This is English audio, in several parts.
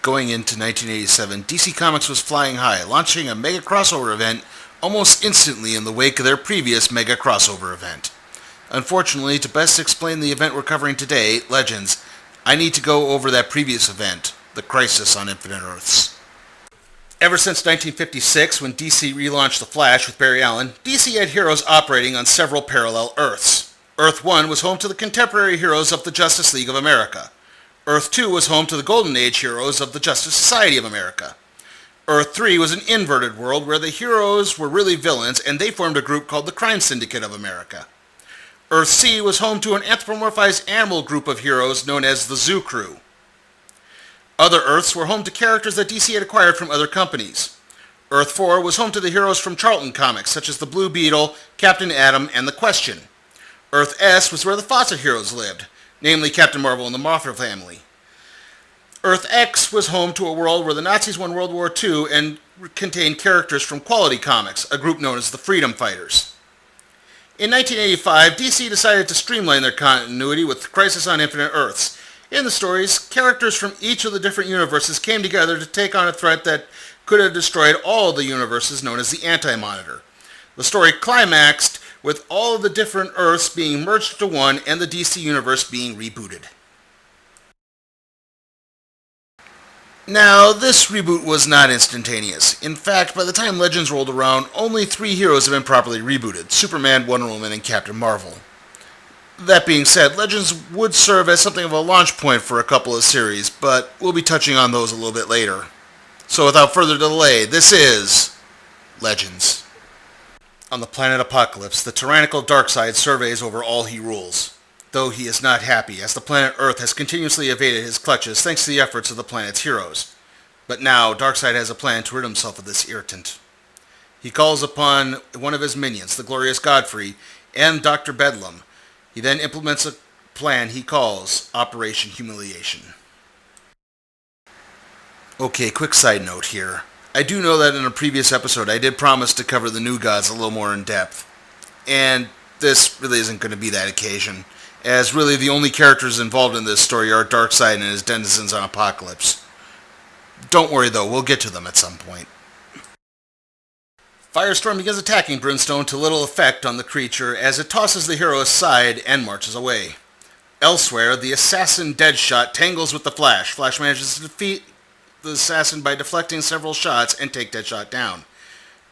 going into 1987, DC Comics was flying high, launching a mega crossover event almost instantly in the wake of their previous mega crossover event. Unfortunately, to best explain the event we're covering today, Legends, I need to go over that previous event, the Crisis on Infinite Earths. Ever since 1956, when DC relaunched The Flash with Barry Allen, DC had heroes operating on several parallel Earths. Earth 1 was home to the contemporary heroes of the Justice League of America. Earth 2 was home to the Golden Age heroes of the Justice Society of America. Earth 3 was an inverted world where the heroes were really villains and they formed a group called the Crime Syndicate of America. Earth C was home to an anthropomorphized animal group of heroes known as the Zoo Crew. Other Earths were home to characters that DC had acquired from other companies. Earth 4 was home to the heroes from Charlton Comics, such as the Blue Beetle, Captain Atom, and the Question. Earth S was where the Fawcett heroes lived, namely Captain Marvel and the Mothra family. Earth X was home to a world where the Nazis won World War II and contained characters from Quality Comics, a group known as the Freedom Fighters. In 1985, DC decided to streamline their continuity with Crisis on Infinite Earths. In the stories, characters from each of the different universes came together to take on a threat that could have destroyed all of the universes, known as the Anti-Monitor. The story climaxed with all of the different Earths being merged into one and the DC Universe being rebooted. Now, this reboot was not instantaneous. In fact, by the time Legends rolled around, only 3 heroes have been properly rebooted: Superman, Wonder Woman, and Captain Marvel. That being said, Legends would serve as something of a launch point for a couple of series, but we'll be touching on those a little bit later. So without further delay, this is Legends. On the planet Apokolips, the tyrannical Darkseid surveys over all he rules. Though he is not happy, as the planet Earth has continuously evaded his clutches thanks to the efforts of the planet's heroes. But now, Darkseid has a plan to rid himself of this irritant. He calls upon one of his minions, the glorious Godfrey, and Dr. Bedlam. He then implements a plan he calls Operation Humiliation. Okay, quick side note here. I do know that in a previous episode I did promise to cover the New Gods a little more in depth, and this really isn't going to be that occasion, as really the only characters involved in this story are Darkseid and his denizens on Apokolips. Don't worry though, we'll get to them at some point. Firestorm begins attacking Brimstone to little effect on the creature as it tosses the hero aside and marches away. Elsewhere, the assassin Deadshot tangles with the Flash. Flash manages to defeat the assassin by deflecting several shots and take Deadshot down.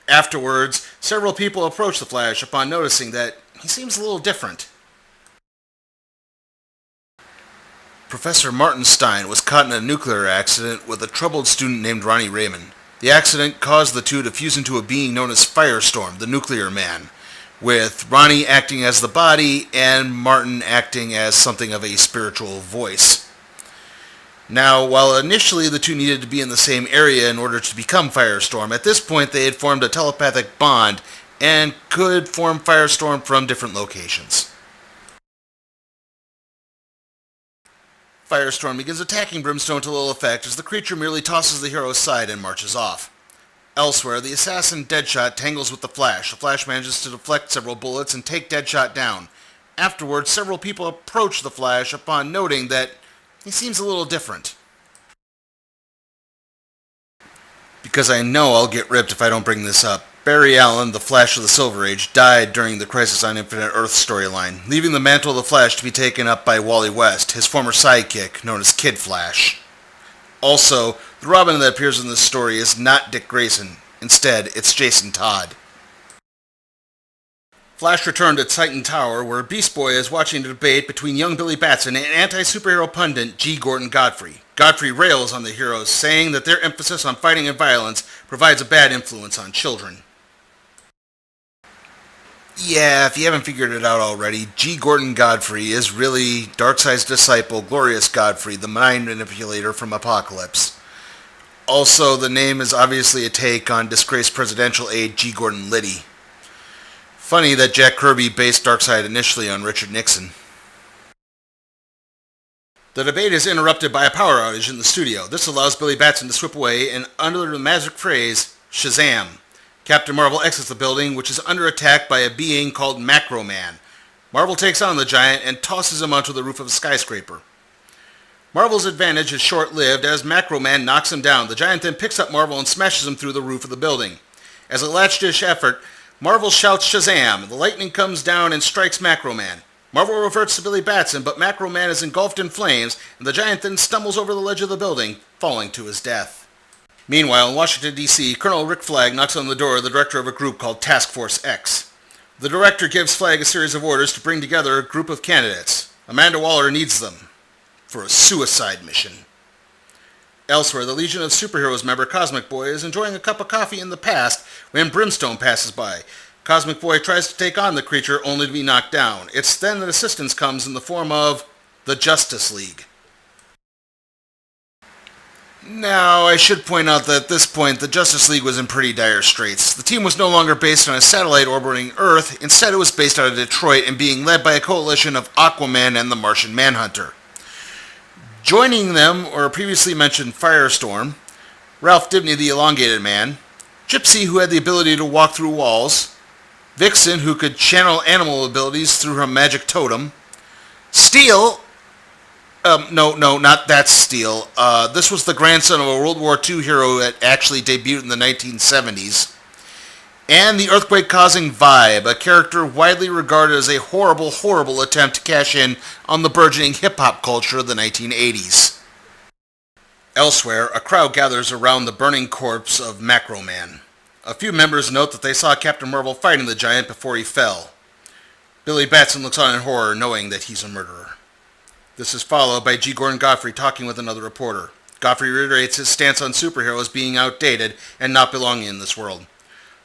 Afterwards, several people approach the Flash upon noticing that he seems a little different. Professor Martin Stein was caught in a nuclear accident with a troubled student named Ronnie Raymond. The accident caused the two to fuse into a being known as Firestorm, the Nuclear Man, with Ronnie acting as the body and Martin acting as something of a spiritual voice. Now, while initially the two needed to be in the same area in order to become Firestorm, at this point they had formed a telepathic bond and could form Firestorm from different locations. Firestorm begins attacking Brimstone to little effect as the creature merely tosses the hero aside and marches off. Elsewhere, the assassin Deadshot tangles with the Flash. The Flash manages to deflect several bullets and take Deadshot down. Afterwards, several people approach the Flash upon noting that he seems a little different. Because I know I'll get ripped if I don't bring this up, Barry Allen, the Flash of the Silver Age, died during the Crisis on Infinite Earths storyline, leaving the mantle of the Flash to be taken up by Wally West, his former sidekick, known as Kid Flash. Also, the Robin that appears in this story is not Dick Grayson. Instead, it's Jason Todd. Flash returned at Titan Tower, where Beast Boy is watching a debate between young Billy Batson and anti-superhero pundit G. Gordon Godfrey. Godfrey rails on the heroes, saying that their emphasis on fighting and violence provides a bad influence on children. Yeah, if you haven't figured it out already, G. Gordon Godfrey is really Darkseid's disciple, Glorious Godfrey, the mind manipulator from Apokolips. Also, the name is obviously a take on disgraced presidential aide G. Gordon Liddy. Funny that Jack Kirby based Darkseid initially on Richard Nixon. The debate is interrupted by a power outage in the studio. This allows Billy Batson to slip away and under the magic phrase, Shazam. Captain Marvel exits the building, which is under attack by a being called Macro-Man. Marvel takes on the giant and tosses him onto the roof of a skyscraper. Marvel's advantage is short-lived as MacLeod knocks him down. The giant then picks up Marvel and smashes him through the roof of the building. As a last-ditch effort, Marvel shouts Shazam! The lightning comes down and strikes MacLeod. Marvel reverts to Billy Batson, but MacLeod is engulfed in flames, and the giant then stumbles over the ledge of the building, falling to his death. Meanwhile, in Washington, D.C., Colonel Rick Flag knocks on the door of the director of a group called Task Force X. The director gives Flag a series of orders to bring together a group of candidates. Amanda Waller needs them for a suicide mission. Elsewhere, the Legion of Superheroes member Cosmic Boy is enjoying a cup of coffee in the past when Brimstone passes by. Cosmic Boy tries to take on the creature only to be knocked down. It's then that assistance comes in the form of the Justice League. Now, I should point out that at this point, the Justice League was in pretty dire straits. The team was no longer based on a satellite orbiting Earth. Instead, it was based out of Detroit and being led by a coalition of Aquaman and the Martian Manhunter. Joining them were previously mentioned Firestorm, Ralph Dibny the Elongated Man, Gypsy, who had the ability to walk through walls, Vixen, who could channel animal abilities through her magic totem, Steel, no, not that Steel. This was the grandson of a World War II hero that actually debuted in the 1970s. And the earthquake-causing Vibe, a character widely regarded as a horrible, horrible attempt to cash in on the burgeoning hip-hop culture of the 1980s. Elsewhere, a crowd gathers around the burning corpse of MacLeod. A few members note that they saw Captain Marvel fighting the giant before he fell. Billy Batson looks on in horror, knowing that he's a murderer. This is followed by G. Gordon Godfrey talking with another reporter. Godfrey reiterates his stance on superheroes being outdated and not belonging in this world.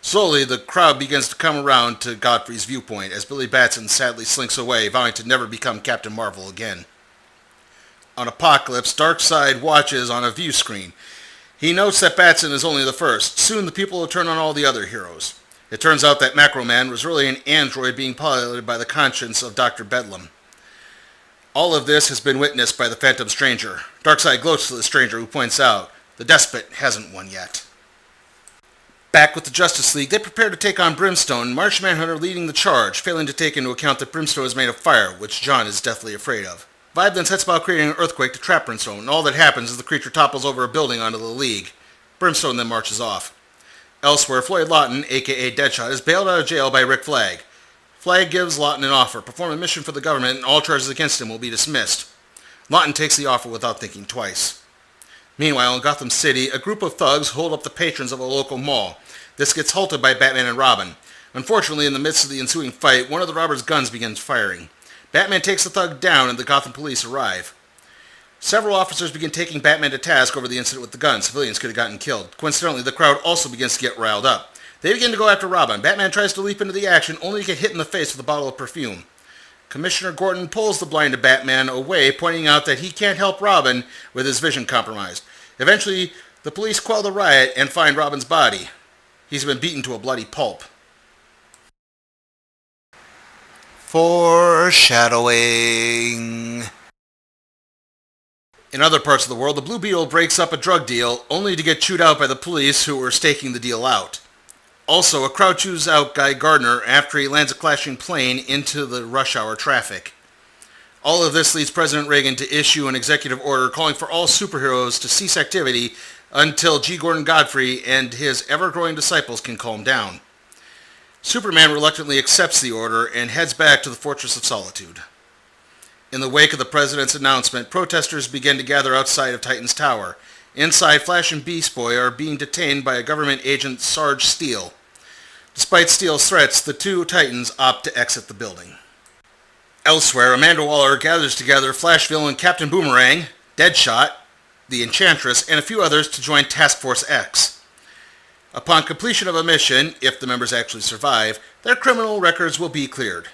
Slowly, the crowd begins to come around to Godfrey's viewpoint as Billy Batson sadly slinks away, vowing to never become Captain Marvel again. On Apocalypse, Darkseid watches on a view screen. He notes that Batson is only the first. Soon the people will turn on all the other heroes. It turns out that MacLeod was really an android being piloted by the conscience of Dr. Bedlam. All of this has been witnessed by the Phantom Stranger. Darkseid gloats to the stranger, who points out, the despot hasn't won yet. Back with the Justice League, they prepare to take on Brimstone, Martian Manhunter leading the charge, failing to take into account that Brimstone is made of fire, which John is deathly afraid of. Vibe then sets about creating an earthquake to trap Brimstone, and all that happens is the creature topples over a building onto the League. Brimstone then marches off. Elsewhere, Floyd Lawton, aka Deadshot, is bailed out of jail by Rick Flag. Flag gives Lawton an offer: perform a mission for the government and all charges against him will be dismissed. Lawton takes the offer without thinking twice. Meanwhile, in Gotham City, a group of thugs hold up the patrons of a local mall. This gets halted by Batman and Robin. Unfortunately, in the midst of the ensuing fight, one of the robbers' guns begins firing. Batman takes the thug down and the Gotham police arrive. Several officers begin taking Batman to task over the incident with the gun. Civilians could have gotten killed. Coincidentally, the crowd also begins to get riled up. They begin to go after Robin. Batman tries to leap into the action, only to get hit in the face with a bottle of perfume. Commissioner Gordon pulls the blinded Batman away, pointing out that he can't help Robin with his vision compromised. Eventually, the police quell the riot and find Robin's body. He's been beaten to a bloody pulp. Foreshadowing. In other parts of the world, the Blue Beetle breaks up a drug deal, only to get chewed out by the police who were staking the deal out. Also, a crowd chews out Guy Gardner after he lands a clashing plane into the rush hour traffic. All of this leads President Reagan to issue an executive order calling for all superheroes to cease activity until G. Gordon Godfrey and his ever-growing disciples can calm down. Superman reluctantly accepts the order and heads back to the Fortress of Solitude. In the wake of the president's announcement, protesters begin to gather outside of Titan's Tower. Inside, Flash and Beast Boy are being detained by a government agent, Sarge Steel. Despite Steel's threats, the two Titans opt to exit the building. Elsewhere, Amanda Waller gathers together Flash villain Captain Boomerang, Deadshot, the Enchantress, and a few others to join Task Force X. Upon completion of a mission, if the members actually survive, their criminal records will be cleared.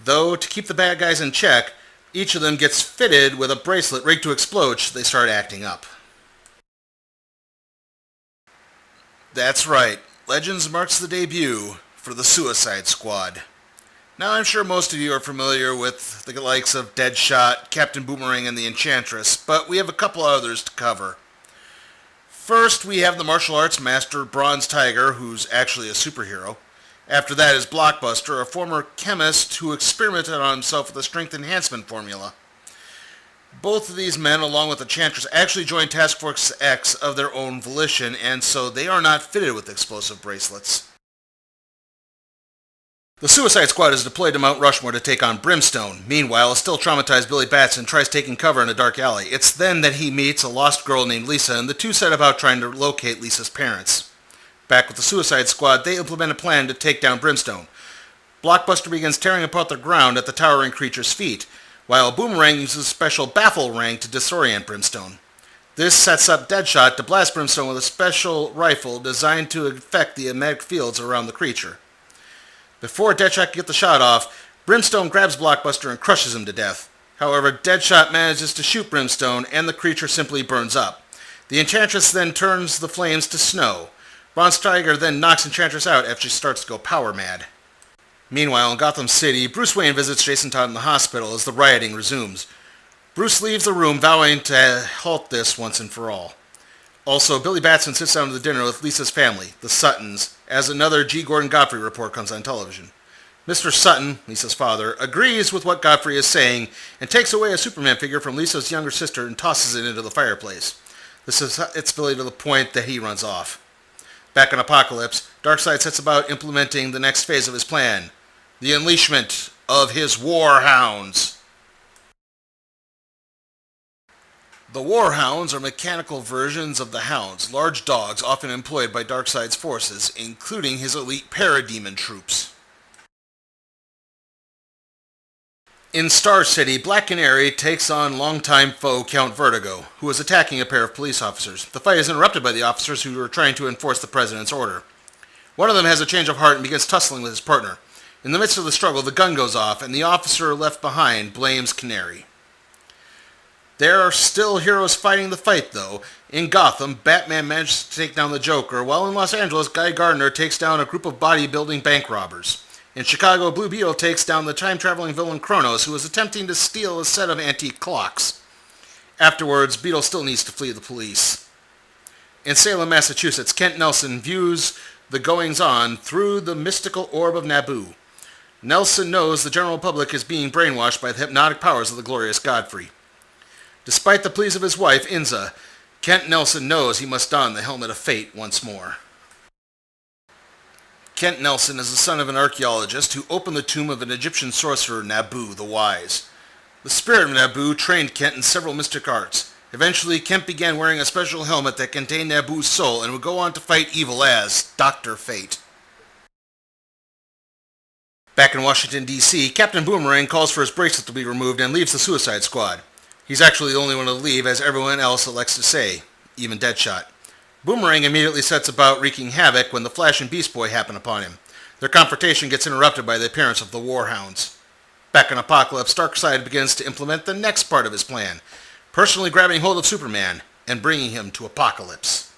Though, to keep the bad guys in check, each of them gets fitted with a bracelet rigged to explode should they start acting up. That's right, Legends marks the debut for the Suicide Squad. Now, I'm sure most of you are familiar with the likes of Deadshot, Captain Boomerang, and the Enchantress, but we have a couple others to cover. First, we have the martial arts master Bronze Tiger, who's actually a superhero. After that is Blockbuster, a former chemist who experimented on himself with a strength enhancement formula. Both of these men, along with the Enchantress, actually joined Task Force X of their own volition, and so they are not fitted with explosive bracelets. The Suicide Squad is deployed to Mount Rushmore to take on Brimstone. Meanwhile, a still traumatized Billy Batson tries taking cover in a dark alley. It's then that he meets a lost girl named Lisa, and the two set about trying to locate Lisa's parents. Back with the Suicide Squad, they implement a plan to take down Brimstone. Blockbuster begins tearing apart the ground at the towering creature's feet, while Boomerang uses a special baffle ring to disorient Brimstone. This sets up Deadshot to blast Brimstone with a special rifle designed to affect the magnetic fields around the creature. Before Deadshot can get the shot off, Brimstone grabs Blockbuster and crushes him to death. However, Deadshot manages to shoot Brimstone, and the creature simply burns up. The Enchantress then turns the flames to snow. Bronze Tiger then knocks Enchantress out after she starts to go power mad. Meanwhile, in Gotham City, Bruce Wayne visits Jason Todd in the hospital as the rioting resumes. Bruce leaves the room, vowing to halt this once and for all. Also, Billy Batson sits down to the dinner with Lisa's family, the Suttons, as another G. Gordon Godfrey report comes on television. Mr. Sutton, Lisa's father, agrees with what Godfrey is saying and takes away a Superman figure from Lisa's younger sister and tosses it into the fireplace. This is its Billy to the point that he runs off. Back in Apokolips, Darkseid sets about implementing the next phase of his plan, the unleashment of his War Hounds. The War Hounds are mechanical versions of the Hounds, large dogs often employed by Darkseid's forces, including his elite parademon troops. In Star City, Black Canary takes on longtime foe Count Vertigo, who is attacking a pair of police officers. The fight is interrupted by the officers who are trying to enforce the president's order. One of them has a change of heart and begins tussling with his partner. In the midst of the struggle, the gun goes off, and the officer left behind blames Canary. There are still heroes fighting the fight, though. In Gotham, Batman manages to take down the Joker, while in Los Angeles, Guy Gardner takes down a group of bodybuilding bank robbers. In Chicago, Blue Beetle takes down the time-traveling villain Kronos, who is attempting to steal a set of antique clocks. Afterwards, Beetle still needs to flee the police. In Salem, Massachusetts, Kent Nelson views the goings-on through the mystical orb of Naboo. Nelson knows the general public is being brainwashed by the hypnotic powers of the glorious Godfrey. Despite the pleas of his wife, Inza, Kent Nelson knows he must don the helmet of fate once more. Kent Nelson is the son of an archaeologist who opened the tomb of an Egyptian sorcerer, Naboo the Wise. The spirit of Naboo trained Kent in several mystic arts. Eventually, Kent began wearing a special helmet that contained Naboo's soul and would go on to fight evil as Dr. Fate. Back in Washington, D.C., Captain Boomerang calls for his bracelet to be removed and leaves the Suicide Squad. He's actually the only one to leave, as everyone else elects to stay, even Deadshot. Boomerang immediately sets about wreaking havoc when the Flash and Beast Boy happen upon him. Their confrontation gets interrupted by the appearance of the War Hounds. Back in Apokolips, Darkseid begins to implement the next part of his plan, personally grabbing hold of Superman and bringing him to Apokolips.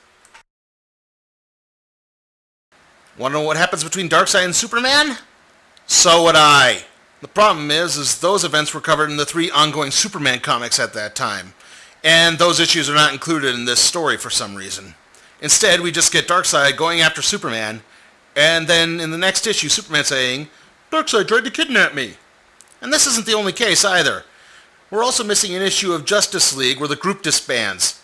Want to know what happens between Darkseid and Superman? So would I. The problem is those events were covered in the 3 ongoing Superman comics at that time, and those issues are not included in this story for some reason. Instead, we just get Darkseid going after Superman, and then in the next issue, Superman saying, "Darkseid tried to kidnap me." And this isn't the only case either. We're also missing an issue of Justice League where the group disbands.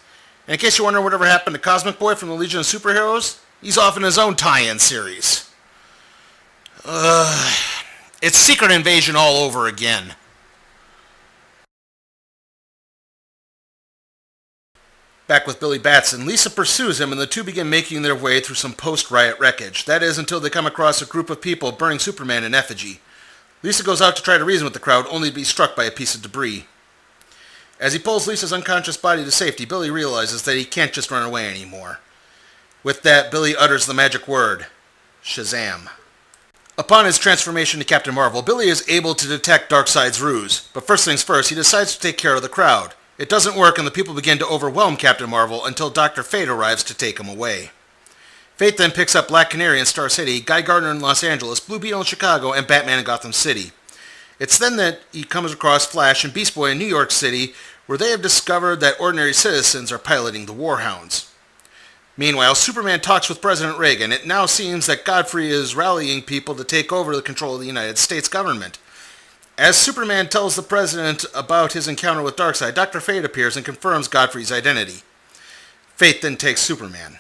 And in case you wonder whatever happened to Cosmic Boy from the Legion of Superheroes, he's off in his own tie-in series. It's Secret Invasion all over again. Back with Billy Batson, Lisa pursues him and the two begin making their way through some post-riot wreckage. That is, until they come across a group of people burning Superman in effigy. Lisa goes out to try to reason with the crowd, only to be struck by a piece of debris. As he pulls Lisa's unconscious body to safety, Billy realizes that he can't just run away anymore. With that, Billy utters the magic word, Shazam. Upon his transformation to Captain Marvel, Billy is able to detect Darkseid's ruse, but first things first, he decides to take care of the crowd. It doesn't work and the people begin to overwhelm Captain Marvel until Dr. Fate arrives to take him away. Fate then picks up Black Canary in Star City, Guy Gardner in Los Angeles, Blue Beetle in Chicago, and Batman in Gotham City. It's then that he comes across Flash and Beast Boy in New York City, where they have discovered that ordinary citizens are piloting the War Hounds. Meanwhile, Superman talks with President Reagan. It now seems that Godfrey is rallying people to take over the control of the United States government. As Superman tells the President about his encounter with Darkseid, Dr. Fate appears and confirms Godfrey's identity. Fate then takes Superman.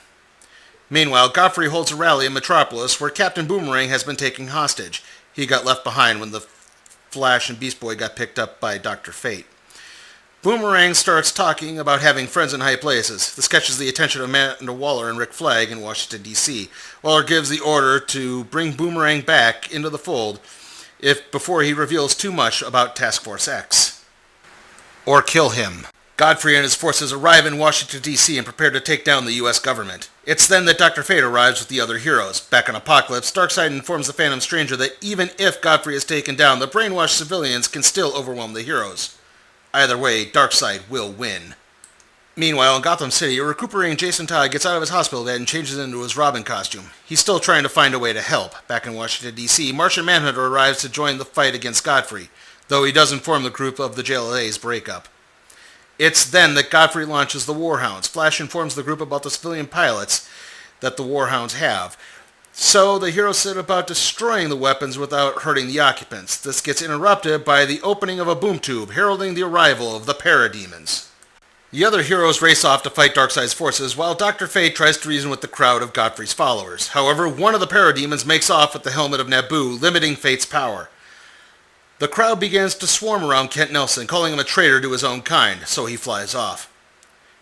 Meanwhile, Godfrey holds a rally in Metropolis where Captain Boomerang has been taken hostage. He got left behind when the Flash and Beast Boy got picked up by Dr. Fate. Boomerang starts talking about having friends in high places. This catches the attention of Amanda Waller and Rick Flag in Washington, D.C. Waller gives the order to bring Boomerang back into the fold before he reveals too much about Task Force X. Or kill him. Godfrey and his forces arrive in Washington, D.C. and prepare to take down the U.S. government. It's then that Dr. Fate arrives with the other heroes. Back on Apokolips, Darkseid informs the Phantom Stranger that even if Godfrey is taken down, the brainwashed civilians can still overwhelm the heroes. Either way, Darkseid will win. Meanwhile, in Gotham City, a recuperating Jason Todd gets out of his hospital bed and changes into his Robin costume. He's still trying to find a way to help. Back in Washington, D.C., Martian Manhunter arrives to join the fight against Godfrey, though he does inform the group of the JLA's breakup. It's then that Godfrey launches the Warhounds. Flash informs the group about the civilian pilots that the Warhounds have. So the heroes set about destroying the weapons without hurting the occupants. This gets interrupted by the opening of a boom tube, heralding the arrival of the Parademons. The other heroes race off to fight Darkseid's forces, while Dr. Fate tries to reason with the crowd of Godfrey's followers. However, one of the Parademons makes off with the helmet of Naboo, limiting Fate's power. The crowd begins to swarm around Kent Nelson, calling him a traitor to his own kind, so he flies off.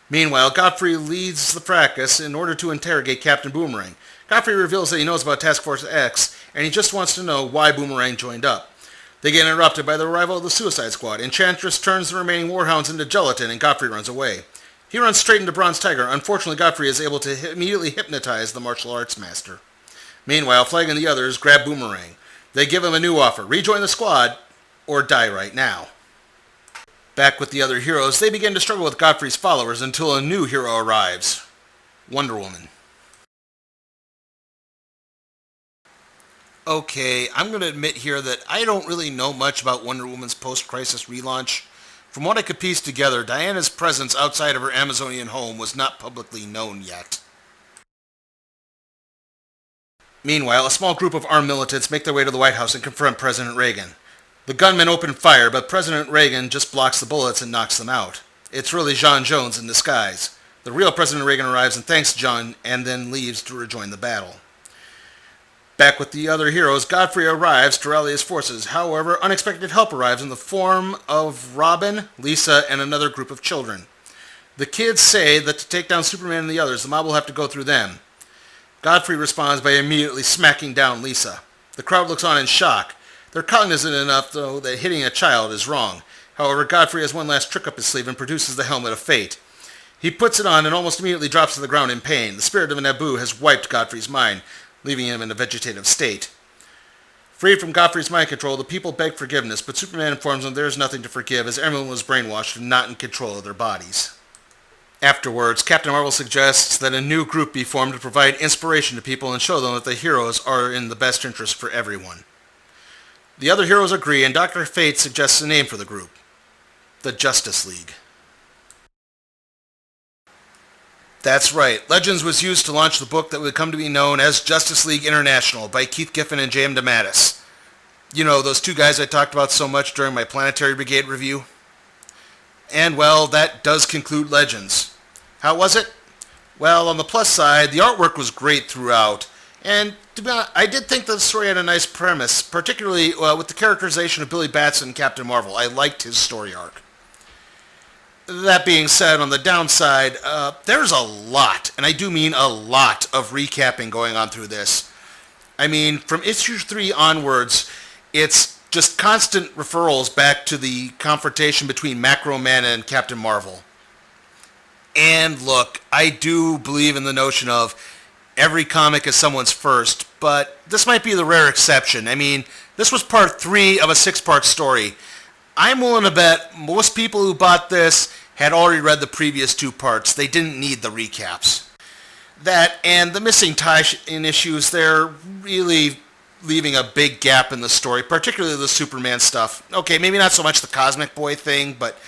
Meanwhile, Godfrey leads the fracas in order to interrogate Captain Boomerang. Godfrey reveals that he knows about Task Force X, and he just wants to know why Boomerang joined up. They get interrupted by the arrival of the Suicide Squad. Enchantress turns the remaining Warhounds into gelatin, and Godfrey runs away. He runs straight into Bronze Tiger. Unfortunately, Godfrey is able to immediately hypnotize the martial arts master. Meanwhile, Flag and the others grab Boomerang. They give him a new offer: rejoin the squad, or die right now. Back with the other heroes, they begin to struggle with Godfrey's followers until a new hero arrives: Wonder Woman. Okay, I'm going to admit here that I don't really know much about Wonder Woman's post-crisis relaunch. From what I could piece together, Diana's presence outside of her Amazonian home was not publicly known yet. Meanwhile, a small group of armed militants make their way to the White House and confront President Reagan. The gunmen open fire, but President Reagan just blocks the bullets and knocks them out. It's really John Jones in disguise. The real President Reagan arrives and thanks John, and then leaves to rejoin the battle. Back with the other heroes, Godfrey arrives to rally his forces. However, unexpected help arrives in the form of Robin, Lisa, and another group of children. The kids say that to take down Superman and the others, the mob will have to go through them. Godfrey responds by immediately smacking down Lisa. The crowd looks on in shock. They're cognizant enough, though, that hitting a child is wrong. However, Godfrey has one last trick up his sleeve and produces the Helmet of Fate. He puts it on and almost immediately drops to the ground in pain. The spirit of Naboo has wiped Godfrey's mind, leaving him in a vegetative state. Freed from Godfrey's mind control, the people beg forgiveness, but Superman informs them there is nothing to forgive as everyone was brainwashed and not in control of their bodies. Afterwards, Captain Marvel suggests that a new group be formed to provide inspiration to people and show them that the heroes are in the best interest for everyone. The other heroes agree, and Dr. Fate suggests a name for the group: the Justice League. That's right. Legends was used to launch the book that would come to be known as Justice League International by Keith Giffen and J.M. DeMatteis. You know, those two guys I talked about so much during my Planetary Brigade review? And, well, that does conclude Legends. How was it? Well, on the plus side, the artwork was great throughout. And, to be honest, I did think the story had a nice premise, particularly with the characterization of Billy Batson and Captain Marvel. I liked his story arc. That being said, on the downside, there's a lot, and I do mean a lot, of recapping going on through this. I mean, from issue 3 onwards, it's just constant referrals back to the confrontation between Macro-Man and Captain Marvel. And look, I do believe in the notion of every comic is someone's first, but this might be the rare exception. I mean, this was part 3 of a 6-part story. I'm willing to bet most people who bought this had already read the previous 2 parts. They didn't need the recaps. That and the missing tie-in issues, they're really leaving a big gap in the story, particularly the Superman stuff. Okay, maybe not so much the Cosmic Boy thing, but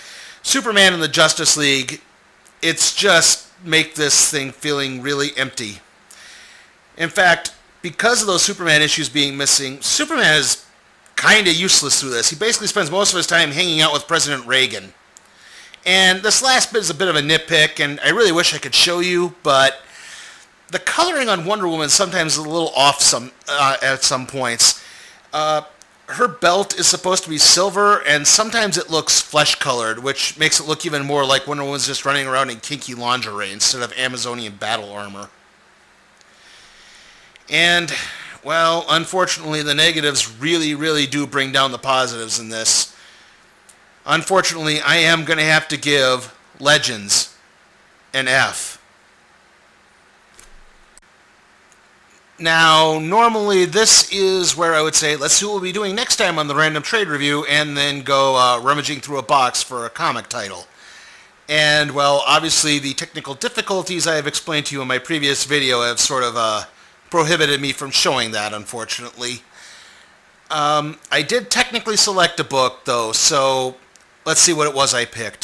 Superman and the Justice League, it's just make this thing feeling really empty. In fact, because of those Superman issues being missing, Superman is kind of useless through this. He basically spends most of his time hanging out with President Reagan. And this last bit is a bit of a nitpick, and I really wish I could show you, but the coloring on Wonder Woman sometimes is a little off at some points. Her belt is supposed to be silver, and sometimes it looks flesh-colored, which makes it look even more like Wonder Woman's just running around in kinky lingerie instead of Amazonian battle armor. And, well, unfortunately, the negatives really, really do bring down the positives in this. Unfortunately, I am going to have to give Legends an F. Now, normally this is where I would say, let's see what we'll be doing next time on the Random Trade Review, and then go rummaging through a box for a comic title. And, well, obviously the technical difficulties I have explained to you in my previous video have sort of prohibited me from showing that, unfortunately. I did technically select a book, though, so let's see what it was I picked.